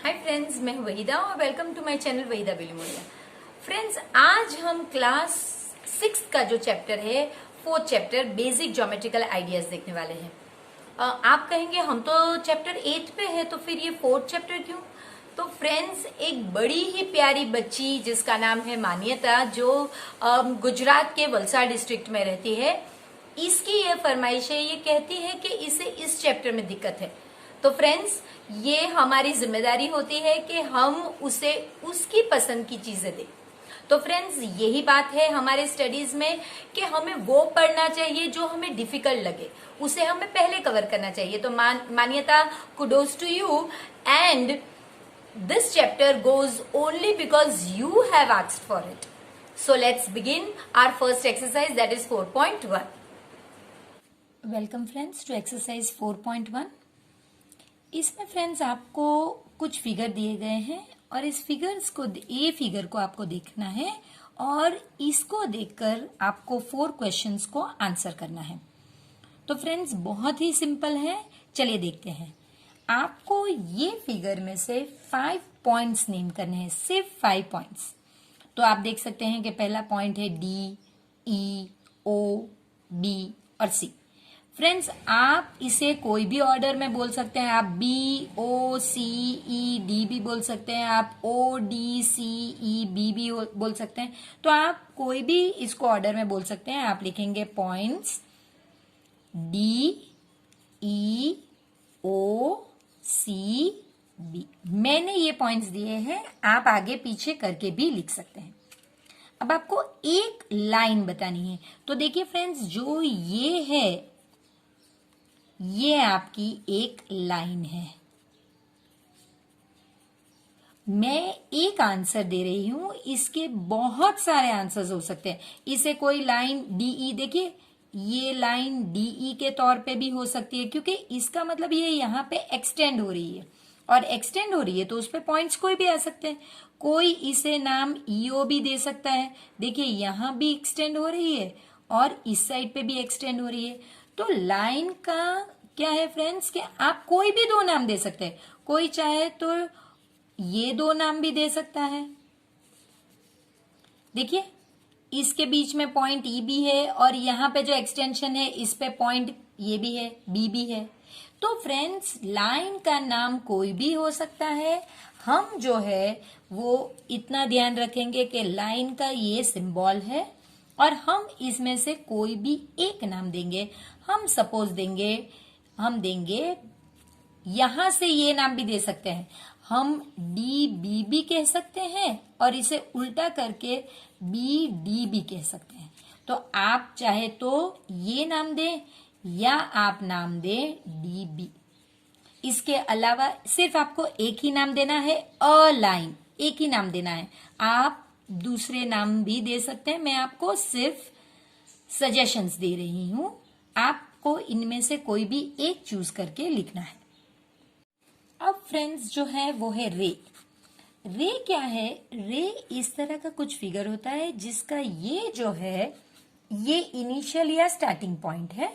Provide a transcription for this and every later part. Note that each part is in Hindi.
हाय फ्रेंड्स, मैं हूं वहीदा और welcome to my channel Waheeda Bilimoria. Friends, आज हम क्लास 6 का जो चैप्टर है, 4th chapter basic geometrical ideas देखने वाले हैं। आप कहेंगे हम तो चैप्टर 8 पे है, तो फिर ये 4th चैप्टर क्यों? तो फ्रेंड्स, एक बड़ी ही प्यारी बच्ची जिसका नाम है मान्यता, जो गुजरात के वलसाड डिस्ट्रिक्ट में रहती है, इसकी ये फरमाइश है। ये कहती है कि इसे इस चैप्टर में दिक्कत है। तो फ्रेंड्स, ये हमारी जिम्मेदारी होती है कि हम उसे उसकी पसंद की चीजें दें। तो फ्रेंड्स, यही बात है हमारे स्टडीज में कि हमें वो पढ़ना चाहिए जो हमें डिफिकल्ट लगे, उसे हमें पहले कवर करना चाहिए। तो Manyata, kudos to you, and this chapter goes only because you have asked for it. So let's begin our first exercise, that is 4.1. Welcome friends to exercise 4.1. इसमें फ्रेंड्स आपको कुछ फिगर दिए गए हैं और इस फिगर्स को, ये फिगर को आपको देखना है और इसको देखकर आपको 4 क्वेश्चंस को आंसर करना है। तो फ्रेंड्स, बहुत ही सिंपल है, चलिए देखते हैं। आपको ये फिगर में से 5 पॉइंट्स नेम करने हैं, सिर्फ 5 पॉइंट्स। तो आप देख सकते हैं कि पहला पॉइंट है डी, ई, ओ, बी और सी। फ्रेंड्स, आप इसे कोई भी ऑर्डर में बोल सकते हैं। आप बी, ओ, सी, ई, डी भी बोल सकते हैं। आप ओ, डी, सी, ई, बी भी बोल सकते हैं। तो आप कोई भी इसको ऑर्डर में बोल सकते हैं। आप लिखेंगे पॉइंट्स डी, ई, ओ, सी, बी। मैंने ये पॉइंट्स दिए हैं, आप आगे पीछे करके भी लिख सकते हैं। अब आपको एक लाइन बतानी है। तो देखिए फ्रेंड्स, जो ये है, ये आपकी एक लाइन है। मैं एक आंसर दे रही हूं, इसके बहुत सारे आंसर्स हो सकते हैं। इसे कोई लाइन डीई, देखिए ये लाइन डीई के तौर पे भी हो सकती है, क्योंकि इसका मतलब ये यहां पे एक्सटेंड हो रही है और एक्सटेंड हो रही है तो उस पे पॉइंट्स कोई भी आ सकते हैं। कोई इसे नाम ईओ भी दे सकता है। देखिए यहां भी एक्सटेंड हो रही है और इस साइड पे भी एक्सटेंड हो रही है। तो लाइन का क्या है फ्रेंड्स, कि आप कोई भी 2 नाम दे सकते हैं। कोई चाहे तो ये 2 नाम भी दे सकता है। देखिए इसके बीच में पॉइंट ई भी है और यहां पे जो एक्सटेंशन है इस पे पॉइंट ये भी है, बी भी है। तो फ्रेंड्स, लाइन का नाम कोई भी हो सकता है। हम जो है वो इतना ध्यान रखेंगे कि लाइन का ये सिंबल है और हम इसमें से कोई भी एक नाम देंगे। हम सपोज देंगे, हम देंगे, यहां से ये नाम भी दे सकते हैं। हम डी बी भी कह सकते हैं और इसे उल्टा करके बी डी भी कह सकते हैं। तो आप चाहे तो ये नाम दें या आप नाम दें डी बी। इसके अलावा सिर्फ आपको एक ही नाम देना है, अ लाइन, एक ही नाम देना है। आप दूसरे नाम भी दे सकते हैं। मैं आपको सिर्फ सजेशंस दे रही हूं, आपको इनमें से कोई भी एक चूज करके लिखना है। अब फ्रेंड्स, जो है वो है रे। रे क्या है? रे इस तरह का कुछ फिगर होता है जिसका ये जो है, ये इनिशियल या स्टार्टिंग पॉइंट है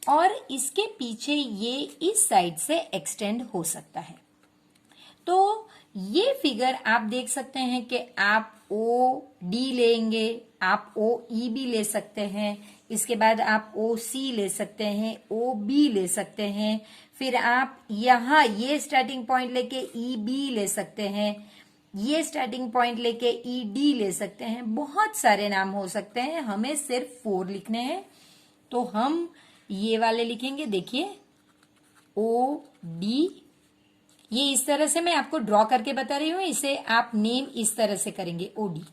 और इसके पीछे ये इस साइड से एक्सटेंड हो सकता है। तो ये फिगर आप देख सकते हैं कि आप ओ डी लेंगे, आप ओ ई भी ले सकते हैं, इसके बाद आप ओ सी ले सकते हैं, ओ बी ले सकते हैं, फिर आप यहाँ ये स्टार्टिंग पॉइंट लेके ई बी ले सकते हैं, ये स्टार्टिंग पॉइंट लेके ई डी ले सकते हैं। बहुत सारे नाम हो सकते हैं, हमें सिर्फ 4 लिखने हैं। तो हम ये वाले लिखेंगे, देखिए ओ डी। ये इस तरह से मैं आपको ड्रॉ करके बता रही हूं, इसे आप नेम इस तरह से करेंगे, ओ डी।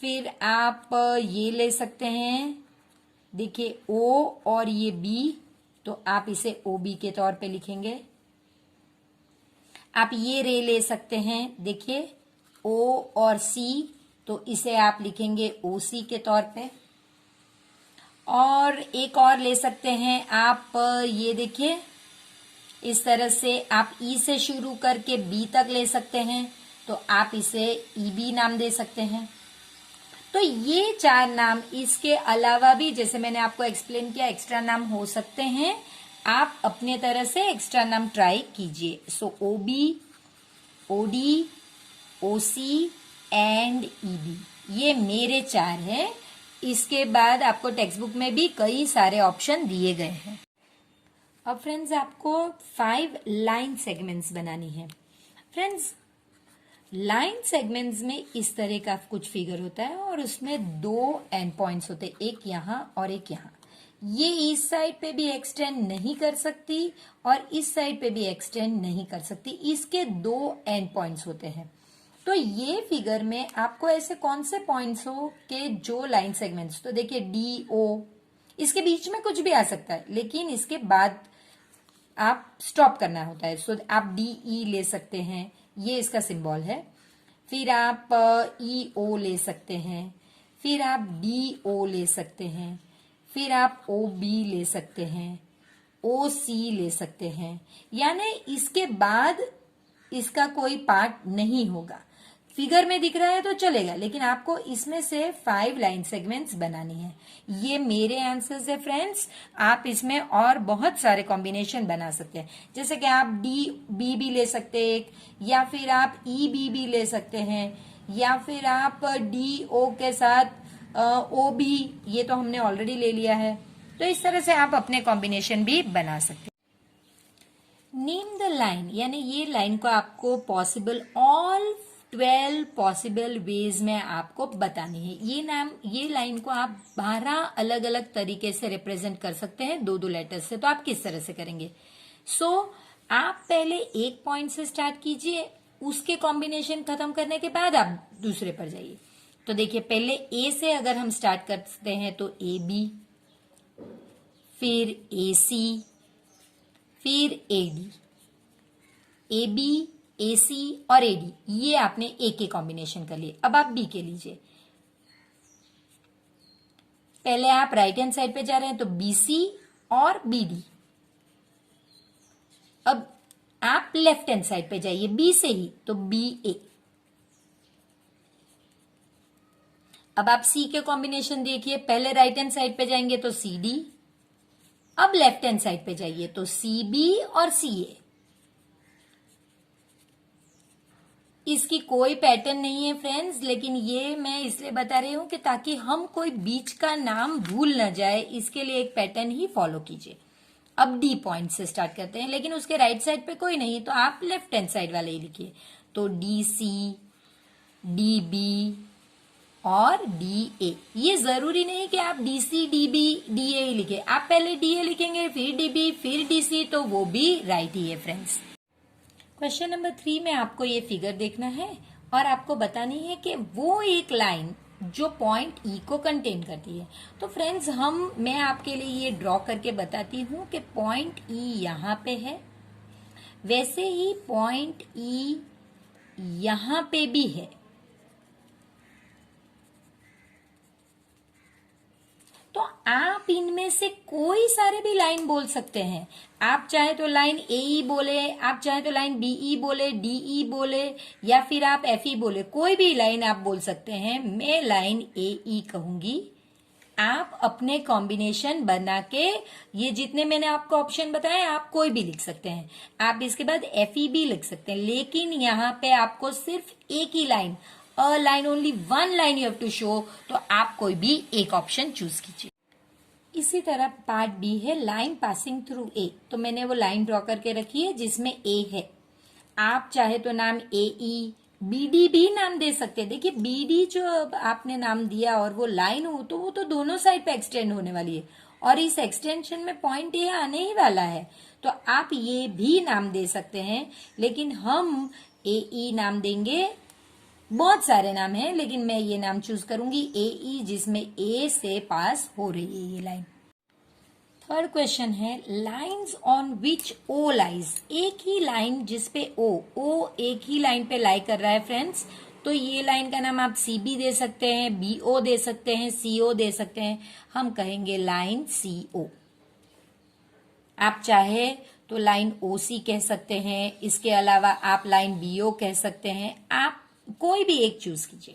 फिर आप ये ले सकते हैं, देखिए ओ और ये बी, तो आप इसे ओ बी के तौर पे लिखेंगे। आप ये रे ले सकते हैं, देखिए ओ और सी, तो इसे आप लिखेंगे ओ सी के तौर पे। और एक और ले सकते हैं आप, ये देखिए इस तरह से आप ई से शुरू करके बी तक ले सकते हैं, तो आप इसे ई बी नाम दे सकते हैं। तो ये 4 नाम, इसके अलावा भी जैसे मैंने आपको एक्सप्लेन किया, एक्स्ट्रा नाम हो सकते हैं। आप अपने तरह से एक्स्ट्रा नाम ट्राई कीजिए। So O B, OD, OC and EB, ये मेरे 4 हैं। इसके बाद आपको टेक्स्ट बुक में भी कई सारे ऑप्शन दिए गए हैं। अब फ्रेंड्स आपको 5 लाइन सेगमेंट्स बनानी है। फ्रेंड्स लाइन सेगमेंट्स में इस तरह का कुछ फिगर होता है और उसमें 2 एंड पॉइंट्स होते हैं, एक यहां और एक यहां। ये इस साइड पे भी एक्सटेंड नहीं कर सकती और इस साइड पे भी एक्सटेंड नहीं कर सकती, इसके 2 एंड पॉइंट्स होते हैं। तो ये फिगर में आपको ऐसे कौन से पॉइंट्स हो के जो लाइन सेगमेंट्स, तो देखिए DO, इसके बीच में कुछ भी आ सकता है लेकिन इसके बाद आप स्टॉप करना होता है। सो आप DE ले सकते हैं, ये इसका सिंबल है। फिर आप EO ले सकते हैं, फिर आप DO ले सकते हैं, फिर आप OB ले सकते हैं, OC ले सकते हैं। यानी इसके बाद इसका कोई पार्ट नहीं होगा। फिगर में दिख रहा है तो चलेगा, लेकिन आपको इसमें से 5 लाइन सेगमेंट्स बनानी है। ये मेरे आंसर्स है फ्रेंड्स। आप इसमें और बहुत सारे कॉम्बिनेशन बना सकते हैं, जैसे कि आप DB भी ले सकते हैं, या फिर आप EB भी ले सकते हैं, या फिर आप DO के साथ OB, ये तो हमने ऑलरेडी ले लिया है। तो इस तरह से आप अपने कॉम्बिनेशन भी बना सकते हैं। नेम द लाइन, यानी ये लाइन को आपको पॉसिबल ऑल 12 पॉसिबल वेज में आपको बतानी है। ये लाइन को आप 12 अलग अलग तरीके से रिप्रेजेंट कर सकते हैं 2-2 लेटर से। तो आप किस तरह से करेंगे? आप पहले एक पॉइंट से स्टार्ट कीजिए, उसके कॉम्बिनेशन खत्म करने के बाद आप दूसरे पर जाइए। तो देखिए पहले A से अगर हम स्टार्ट करते हैं तो AB, फिर AC, फिर AD, AB, AC और AD, ये आपने A के कॉम्बिनेशन कर लिए। अब आप B के लीजिए। पहले आप राइट हैंड साइड पे जा रहे हैं तो BC और BD। अब आप लेफ्ट हैंड साइड पे जाइए B से ही, तो BA। अब आप C के कॉम्बिनेशन देखिए, पहले राइट हैंड साइड पे जाएंगे तो CD, अब लेफ्ट हैंड साइड पे जाइए तो CB और CA। इसकी कोई पैटर्न नहीं है फ्रेंड्स, लेकिन ये मैं इसलिए बता रही हूं कि ताकि हम कोई बीच का नाम भूल ना जाए, इसके लिए एक पैटर्न ही फॉलो कीजिए। अब D पॉइंट से स्टार्ट करते हैं, लेकिन उसके राइट साइड पे कोई नहीं, तो आप लेफ्ट हैंड साइड वाले ही लिखिए। तो DC, DB और DA। ये जरूरी नहीं कि आप DC, DB, DA ही लिखे। आप पहले DA लिखेंगे, फिर DB, फिर DC, तो वो भी राइट ही है फ्रेंड्स। क्वेश्चन नंबर 3 में आपको ये फिगर देखना है और आपको बतानी है कि वो एक लाइन जो पॉइंट E को कंटेन करती है। तो फ्रेंड्स मैं आपके लिए ये ड्रॉ करके बताती हूँ कि पॉइंट E यहाँ पे है, वैसे ही पॉइंट E यहाँ पे भी है। तो आप इनमें से कोई सारे भी लाइन बोल सकते हैं। आप चाहे तो लाइन AE बोले, आप चाहे तो लाइन BE बोले, DE बोले, या फिर आप FE बोले, कोई भी लाइन आप बोल सकते हैं। मैं लाइन AE कहूंगी। आप अपने कॉम्बिनेशन बना के, ये जितने मैंने आपको ऑप्शन बताए आप कोई भी लिख सकते हैं। आप इसके बाद FE भी लिख सकते हैं, लेकिन यहाँ पे आपको सिर्फ एक ही line, a line, only one line you have to show, तो आप कोई भी एक ऑप्शन चूज कीजिए। इसी तरह पार्ट B है लाइन पासिंग थ्रू A। तो मैंने वो लाइन ड्रॉ करके रखी है जिसमें A है। आप चाहे तो नाम AE, BD भी नाम दे सकते हैं। देखिए BD जो आपने नाम दिया और वो लाइन हो, तो वो तो दोनों साइड पे एक्सटेंड होने वाली है और इस एक्सटेंशन में पॉइंट A आने ही वाला है। तो आप ये भी नाम दे सकते हैं, लेकिन हम AE नाम देंगे। बहुत सारे नाम हैं, लेकिन मैं ये नाम चूज करूंगी AE, जिसमें A से पास हो रही है ये लाइन। थर्ड क्वेश्चन है lines on which O lies. एक ही लाइन जिसपे O एक ही लाइन पे लाई कर रहा है फ्रेंड्स। तो ये लाइन का नाम आप CB दे सकते हैं, BO दे सकते हैं, CO दे सकते हैं। हम कहेंगे लाइन CO। आप चाहे तो लाइन OC कह सकते हैं, इसके अलावा आप लाइन BO कह सकते हैं। आप कोई भी एक चूज कीजिए।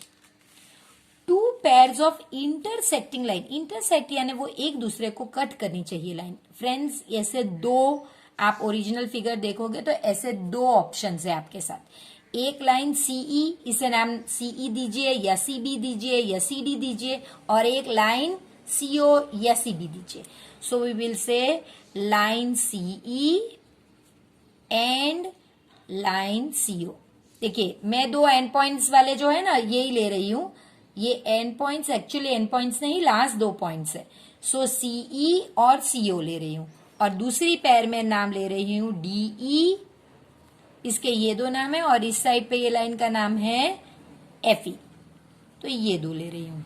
2 pairs of intersecting line. Intersect यानी वो एक दूसरे को कट करनी चाहिए लाइन। फ्रेंड्स ऐसे 2, आप ओरिजिनल फिगर देखोगे तो ऐसे 2 ऑप्शन है आपके साथ। एक लाइन सीई, इसे नाम सीई दीजिए या सीबी दीजिए या सीडी दीजिए, और एक लाइन सीओ या सीबी दीजिए. So we will say line CE and line CO. देखिए मैं दो एंड पॉइंट्स वाले जो है ना यही ले रही हूं. ये and points actually and points नहीं, लास्ट दो पॉइंट्स है. सो सीई और सीओ ले रही हूं, और दूसरी पैर में नाम ले रही हूं डीई. इसके ये दो नाम है, और इस साइड पे ये लाइन का नाम है एफई. तो ये दो ले रही हूं.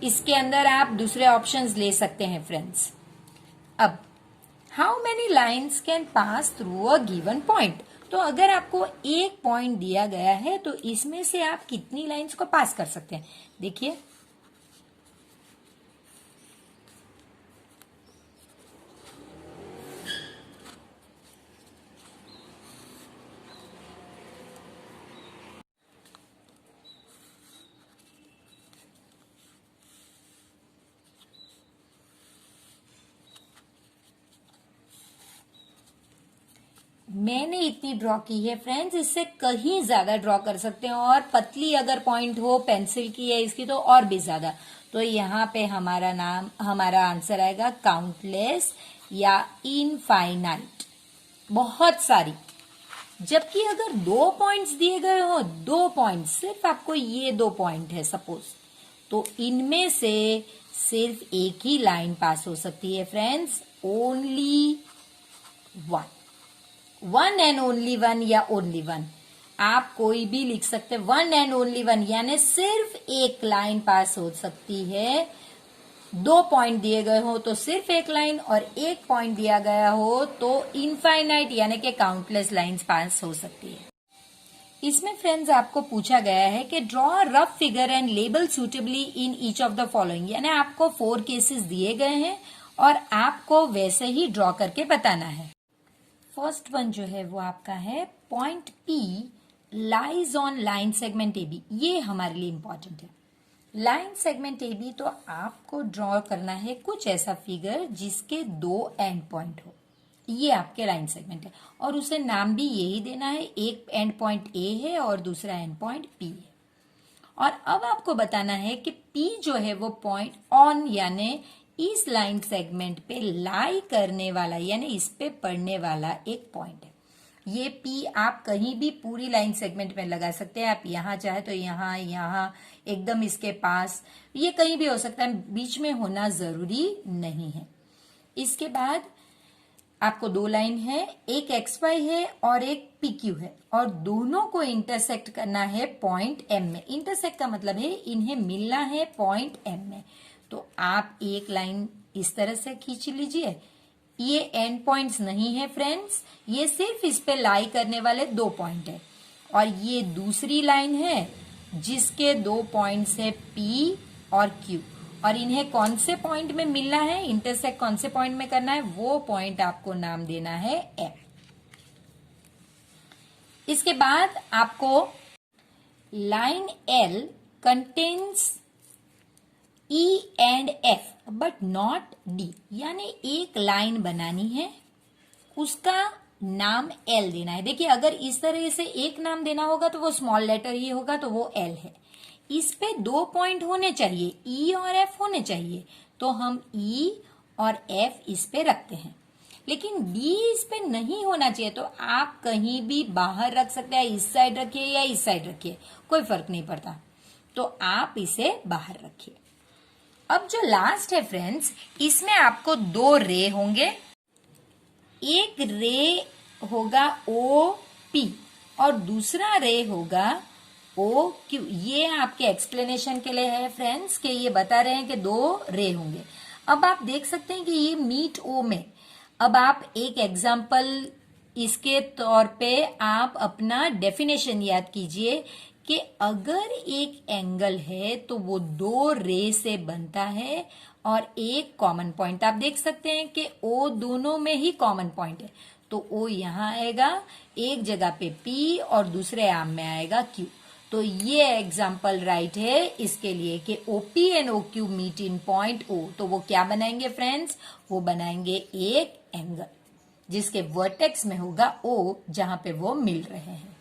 इसके अंदर आप दूसरे ऑप्शंस ले सकते हैं फ्रेंड्स. अब how many lines can pass through a given point. तो अगर आपको एक पॉइंट दिया गया है तो इसमें से आप कितनी लाइन्स को पास कर सकते हैं. देखिए मैंने इतनी ड्रॉ की है फ्रेंड्स, इससे कहीं ज्यादा ड्रॉ कर सकते हैं, और पतली अगर पॉइंट हो पेंसिल की है इसकी तो और भी ज्यादा. तो यहाँ पे हमारा आंसर आएगा काउंटलेस या इनफाइनाइट, बहुत सारी. जबकि अगर दो पॉइंट्स दिए गए हो, दो पॉइंट्स, सिर्फ आपको ये दो पॉइंट है सपोज, तो इनमें से सिर्फ एक ही लाइन पास हो सकती है friends. Only one and only one या ओनली वन, आप कोई भी लिख सकते हैं. वन एंड ओनली वन यानी सिर्फ एक लाइन पास हो सकती है. दो पॉइंट दिए गए हो तो सिर्फ एक लाइन, और एक पॉइंट दिया गया हो तो इनफाइनाइट यानी कि काउंटलेस लाइंस पास हो सकती है. इसमें फ्रेंड्स आपको पूछा गया है कि draw rough figure and label suitably in each of the following. यानी आपको 4 केसेस दिए गए हैं और आपको वैसे ही ड्रॉ करके बताना है. फर्स्ट वन जो है वो आपका है point P lies on line segment AB. ये हमारे लिए इंपॉर्टेंट है. लाइन सेगमेंट एबी, तो आपको ड्रॉ करना है कुछ ऐसा फिगर जिसके दो एंड पॉइंट हो. ये आपके लाइन सेगमेंट है, और उसे नाम भी यही देना है. एक एंड पॉइंट ए है और दूसरा एंड पॉइंट पी है. और अब आपको बताना है कि पी जो है वो पॉइंट ऑन यानी इस लाइन सेगमेंट पे लाई करने वाला यानी इस पे पड़ने वाला एक पॉइंट है. ये पी आप कहीं भी पूरी लाइन सेगमेंट में लगा सकते हैं. आप यहां चाहे तो यहां एकदम इसके पास, ये कहीं भी हो सकता है, बीच में होना जरूरी नहीं है. इसके बाद आपको दो लाइन है, एक एक्स वाई है और एक पी क्यू है, और दोनों को इंटरसेक्ट करना है पॉइंट एम में. इंटरसेक्ट का मतलब है इन्हें मिलना है पॉइंट एम में. तो आप एक लाइन इस तरह से खींच लीजिए. ये एंड पॉइंट्स नहीं है फ्रेंड्स, ये सिर्फ इस पे लाई करने वाले दो पॉइंट है. और ये दूसरी लाइन है जिसके दो पॉइंट्स है पी और क्यू, और इन्हें कौन से पॉइंट में मिलना है, इंटरसेक्ट कौन से पॉइंट में करना है, वो पॉइंट आपको नाम देना है एम. इसके बाद आपको line L contains E and F but not D, यानी एक लाइन बनानी है, उसका नाम L देना है. देखिए अगर इस तरह से एक नाम देना होगा तो वो स्मॉल लेटर ही होगा, तो वो L है. इस पे दो पॉइंट होने चाहिए, E और F होने चाहिए, तो हम E और F इस पे रखते हैं. लेकिन D इस पे नहीं होना चाहिए, तो आप कहीं भी बाहर रख सकते हैं. इस साइड रखिए या इस साइड रखिए, कोई फर्क नहीं पड़ता. तो आप इसे बाहर रखिए. अब जो लास्ट है फ्रेंड्स, इसमें आपको दो रे होंगे. एक रे होगा ओ पी और दूसरा रे होगा ओ क्यू. ये आपके एक्सप्लेनेशन के लिए है फ्रेंड्स, कि ये बता रहे हैं कि दो रे होंगे. अब आप देख सकते हैं कि ये मीट ओ में. अब आप एक एग्जाम्पल इसके तौर पे आप अपना डेफिनेशन याद कीजिए कि अगर एक एंगल है तो वो दो रे से बनता है और एक कॉमन पॉइंट. आप देख सकते हैं कि ओ दोनों में ही कॉमन पॉइंट है, तो ओ यहां आएगा एक जगह पे पी और दूसरे आर्म में आएगा क्यू. तो ये एग्जाम्पल राइट है इसके लिए कि OP and O Q meet in point O. तो वो क्या बनाएंगे फ्रेंड्स, वो बनाएंगे एक एंगल जिसके वर्टेक्स में होगा ओ, जहां पे वो मिल रहे हैं.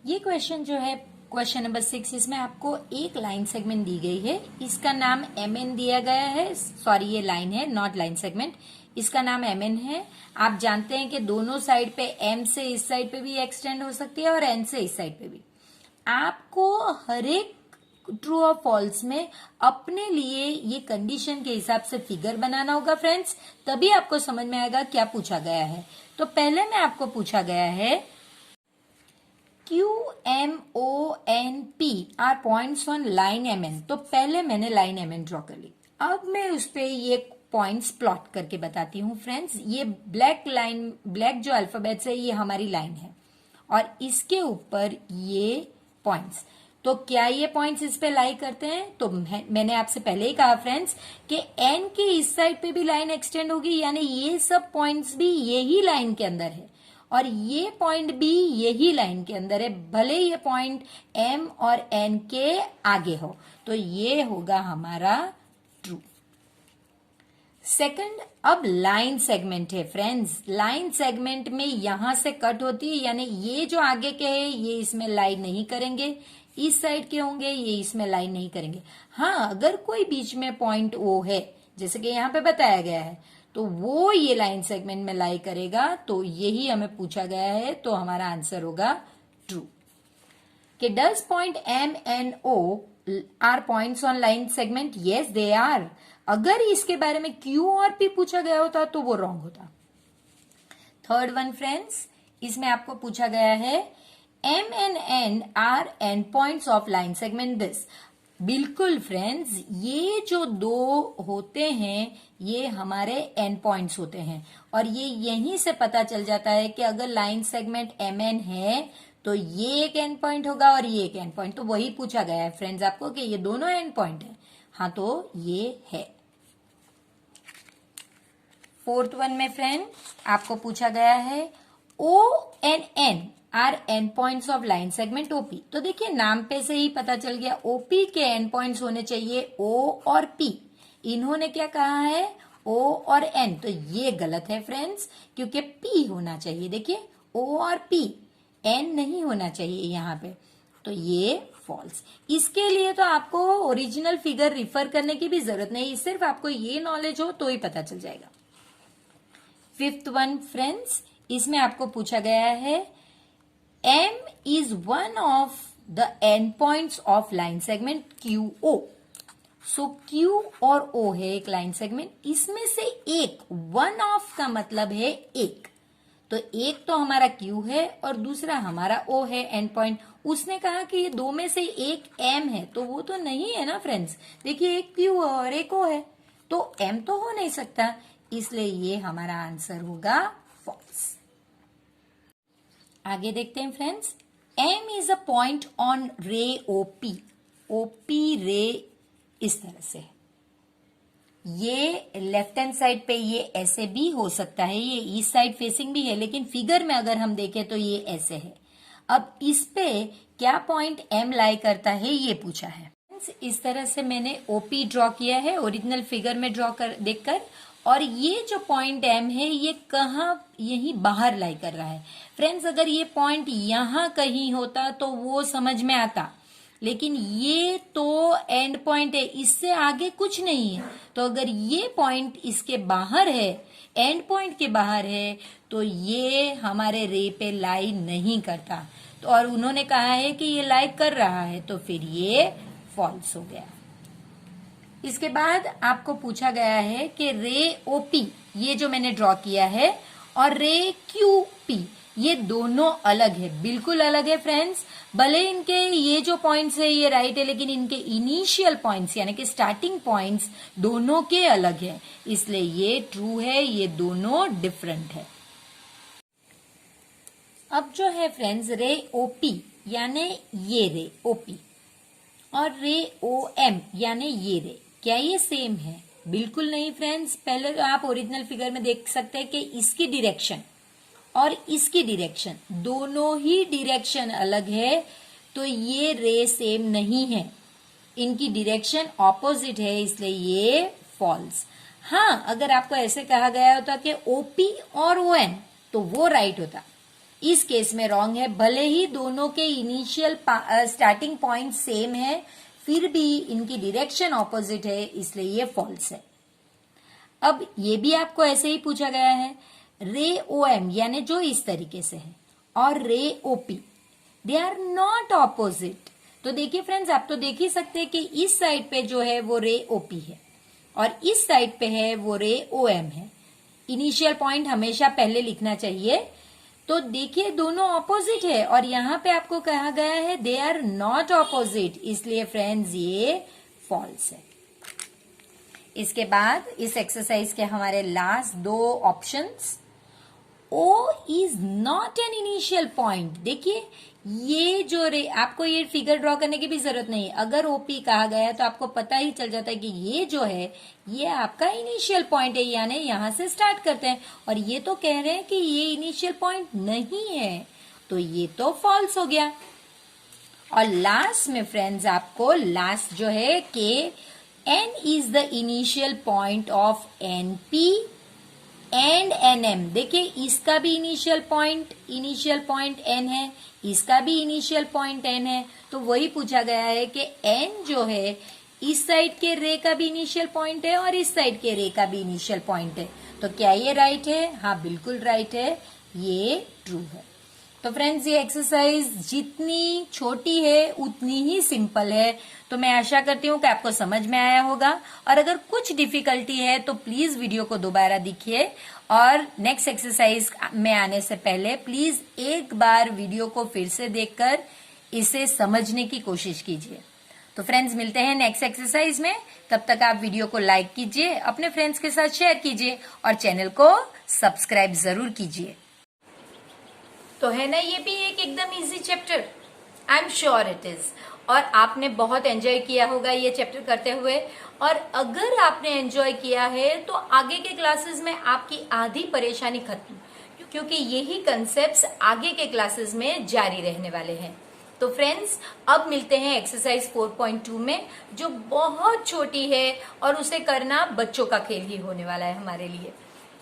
ये क्वेश्चन जो है क्वेश्चन नंबर 6, इसमें आपको एक लाइन सेगमेंट दी गई है, इसका नाम MN दिया गया है। सॉरी, ये लाइन है, नॉट लाइन सेगमेंट, इसका नाम MN है। आप जानते हैं कि दोनों साइड पे M से इस साइड पे भी एक्सटेंड हो सकती है और N से इस साइड पे भी। आपको हर एक ट्रू और फॉल्स में अपने लिए ये कंडीशन के हिसाब से फिगर बनाना होगा फ्रेंड्स, तभी आपको समझ में आएगा क्या पूछा गया है। तो पहले में आपको पूछा गया है QMONP are points on line MN। तो पहले मैंने लाइन MN ड्रॉ कर ली। अब मैं उस पे ये पॉइंट्स प्लॉट करके बताती हूँ फ्रेंड्स। ये ब्लैक लाइन, ब्लैक जो अल्फाबेट्स है ये हमारी लाइन है और इसके ऊपर ये पॉइंट्स। तो क्या ये पॉइंट्स इस पे लाई करते हैं? तो मैंने आपसे पहले ही कहा फ्रेंड्स कि N के इस साइड पे भी लाइन एक्सटेंड होगी, यानी ये सब पॉइंट्स भी यही लाइन के अंदर है और ये पॉइंट भी यही लाइन के अंदर है, भले ये पॉइंट M और N के आगे हो। तो ये होगा हमारा ट्रू। सेकंड, अब लाइन सेगमेंट है फ्रेंड्स। लाइन सेगमेंट में यहां से कट होती है, यानी ये जो आगे के है ये इसमें लाइन नहीं करेंगे, इस साइड के होंगे ये इसमें लाइन नहीं करेंगे। हाँ, अगर कोई बीच में पॉइंट O है, जैसे कि यहाँ पे बताया गया है, तो वो ये लाइन सेगमेंट में लाई करेगा। तो यही हमें पूछा गया है, तो हमारा आंसर होगा ट्रू। कि does point M and O are points on line segment? Yes they are. अगर इसके बारे में Q और P पूछा गया होता तो वो रॉन्ग होता। थर्ड वन फ्रेंड्स, इसमें आपको पूछा गया है M and N are end points of line segment this. बिल्कुल फ्रेंड्स, ये जो दो होते हैं ये हमारे एंड पॉइंट्स होते हैं और ये यहीं से पता चल जाता है कि अगर लाइन सेगमेंट MN है तो ये एक एंड पॉइंट होगा और ये एक एंड पॉइंट। तो वही पूछा गया है फ्रेंड्स आपको कि ये दोनों एंड पॉइंट है। हाँ, तो ये है। फोर्थ वन में फ्रेंड आपको पूछा गया है O and N are end points of line segment OP। तो देखिए नाम पे से ही पता चल गया OP के एंड पॉइंट्स होने चाहिए O और P। इन्होंने क्या कहा है? O और N। तो ये गलत है फ्रेंड्स, क्योंकि P होना चाहिए। देखिए O और P, N नहीं होना चाहिए यहाँ पे, तो ये फॉल्स। इसके लिए तो आपको ओरिजिनल फिगर रिफर करने की भी जरूरत नहीं, सिर्फ आपको ये नॉलेज हो तो ही पता चल जाएगा। फिफ्थ वन फ्रेंड्स, इसमें आपको पूछा गया है M is one of the endpoints of line segment QO। So Q और O है एक लाइन सेगमेंट, इसमें से एक, वन ऑफ का मतलब है एक। तो एक तो हमारा Q है और दूसरा हमारा O है एंड पॉइंट। उसने कहा कि ये दो में से एक M है, तो वो तो नहीं है ना फ्रेंड्स। देखिए एक Q और एक O है, तो M तो हो नहीं सकता, इसलिए ये हमारा आंसर होगा फॉल्स। आगे देखते हैं friends. M is a point on रे OP। OP रे इस तरह से, ये लेफ्ट हैंड साइड पे ये ऐसे भी हो सकता है, ये ईस्ट साइड फेसिंग भी है, लेकिन फिगर में अगर हम देखें तो ये ऐसे है। अब इस पे क्या पॉइंट M लाई करता है ये पूछा है। इस तरह से मैंने OP ड्रॉ किया है ओरिजिनल फिगर में ड्रॉ कर देखकर, और ये जो पॉइंट M है ये कहाँ, यही बाहर लाई कर रहा है। फ्रेंड्स अगर ये पॉइंट यहाँ कहीं होता तो वो समझ में आता, लेकिन ये तो एंड पॉइंट है, इससे आगे कुछ नहीं है। तो अगर ये पॉइंट इसके बाहर है, एंड पॉइंट के बाहर है, तो ये हमारे रे पे लाई नहीं करता। तो और उन्होंने कहा है कि ये लाई कर रहा है, तो फिर ये फॉल्स हो गया। इसके बाद आपको पूछा गया है कि रे OP, ये जो मैंने ड्रॉ किया है, और रे QP, ये दोनों अलग है, बिल्कुल अलग है फ्रेंड्स। भले इनके ये जो पॉइंट्स है ये राइट है, लेकिन इनके इनिशियल पॉइंट्स यानी कि स्टार्टिंग पॉइंट्स दोनों के अलग है, इसलिए ये ट्रू है, ये दोनों डिफरेंट है। अब जो है फ्रेंड्स रे OP यानी ये रे OP और रे OM यानी ये रे, क्या ये सेम है? बिल्कुल नहीं फ्रेंड्स। पहले तो आप ओरिजिनल फिगर में देख सकते हैं कि इसकी डायरेक्शन और इसकी डायरेक्शन, दोनों ही डायरेक्शन अलग है, तो ये रे सेम नहीं है, इनकी डायरेक्शन ऑपोजिट है, इसलिए ये फॉल्स। हाँ, अगर आपको ऐसे कहा गया होता कि OP और ON तो वो राइट होता, इस केस में रॉन्ग है। भले ही दोनों के इनिशियल स्टार्टिंग पॉइंट सेम है, फिर भी इनकी डायरेक्शन ऑपोजिट है, इसलिए ये फॉल्स है। अब ये भी आपको ऐसे ही पूछा गया है, रे ओ एम यानी जो इस तरीके से है और ray OP they are not opposite. तो देखिए फ्रेंड्स, आप तो देख ही सकते हैं कि इस साइड पे जो है वो रे ओपी है और इस साइड पे है वो रे ओ एम है। इनिशियल पॉइंट हमेशा पहले लिखना चाहिए। तो देखिए दोनों ऑपोजिट है और यहाँ पे आपको कहा गया है दे आर नॉट ऑपोजिट, इसलिए फ्रेंड्स ये फॉल्स है। इसके बाद इस एक्सरसाइज के हमारे लास्ट दो options, O is not an initial point. देखिए ये जो आपको ये फिगर ड्रॉ करने की भी जरूरत नहीं, अगर ओपी कहा गया है तो आपको पता ही चल जाता है कि ये जो है ये आपका इनिशियल पॉइंट है, यानी यहां से स्टार्ट करते हैं। और ये तो कह रहे हैं कि ये इनिशियल पॉइंट नहीं है, तो ये तो फॉल्स हो गया। और लास्ट में फ्रेंड्स आपको लास्ट जो है कि N is the initial point of NP and NM। देखिए इसका भी इनिशियल पॉइंट N है, इसका भी इनिशियल पॉइंट N है। तो वही पूछा गया है कि N जो है इस साइड के रे का भी इनिशियल पॉइंट है और इस साइड के रे का भी इनिशियल पॉइंट है। तो क्या ये राइट है? हाँ बिल्कुल राइट है, ये ट्रू है। तो फ्रेंड्स ये एक्सरसाइज जितनी छोटी है उतनी ही सिंपल है। तो मैं आशा करती हूँ कि आपको समझ में आया होगा, और अगर कुछ डिफिकल्टी है तो प्लीज वीडियो को दोबारा देखिए और नेक्स्ट एक्सरसाइज में आने से पहले प्लीज एक बार वीडियो को फिर से देखकर इसे समझने की कोशिश कीजिए। तो फ्रेंड्स मिलते हैं नेक्स्ट एक्सरसाइज में, तब तक आप वीडियो को लाइक कीजिए, अपने फ्रेंड्स के साथ शेयर कीजिए और चैनल को सब्सक्राइब जरूर कीजिए। तो है ना ये भी एक एकदम easy chapter, I am sure it is. और आपने बहुत एंजॉय किया होगा ये चैप्टर करते हुए, और अगर आपने एंजॉय किया है तो आगे के क्लासेस में आपकी आधी परेशानी खत्म, क्योंकि यही कंसेप्ट्स आगे के क्लासेस में जारी रहने वाले हैं। तो फ्रेंड्स अब मिलते हैं एक्सरसाइज 4.2 में, जो बहुत छोटी है और उसे करना बच्चों का खेल ही होने वाला है हमारे लिए।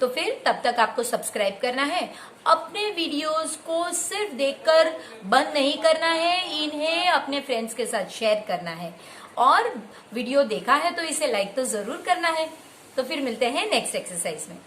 तो फिर तब तक आपको सब्सक्राइब करना है, अपने वीडियोस को सिर्फ देखकर बंद नहीं करना है, इन्हें अपने फ्रेंड्स के साथ शेयर करना है, और वीडियो देखा है तो इसे लाइक तो जरूर करना है। तो फिर मिलते हैं नेक्स्ट एक्सरसाइज में।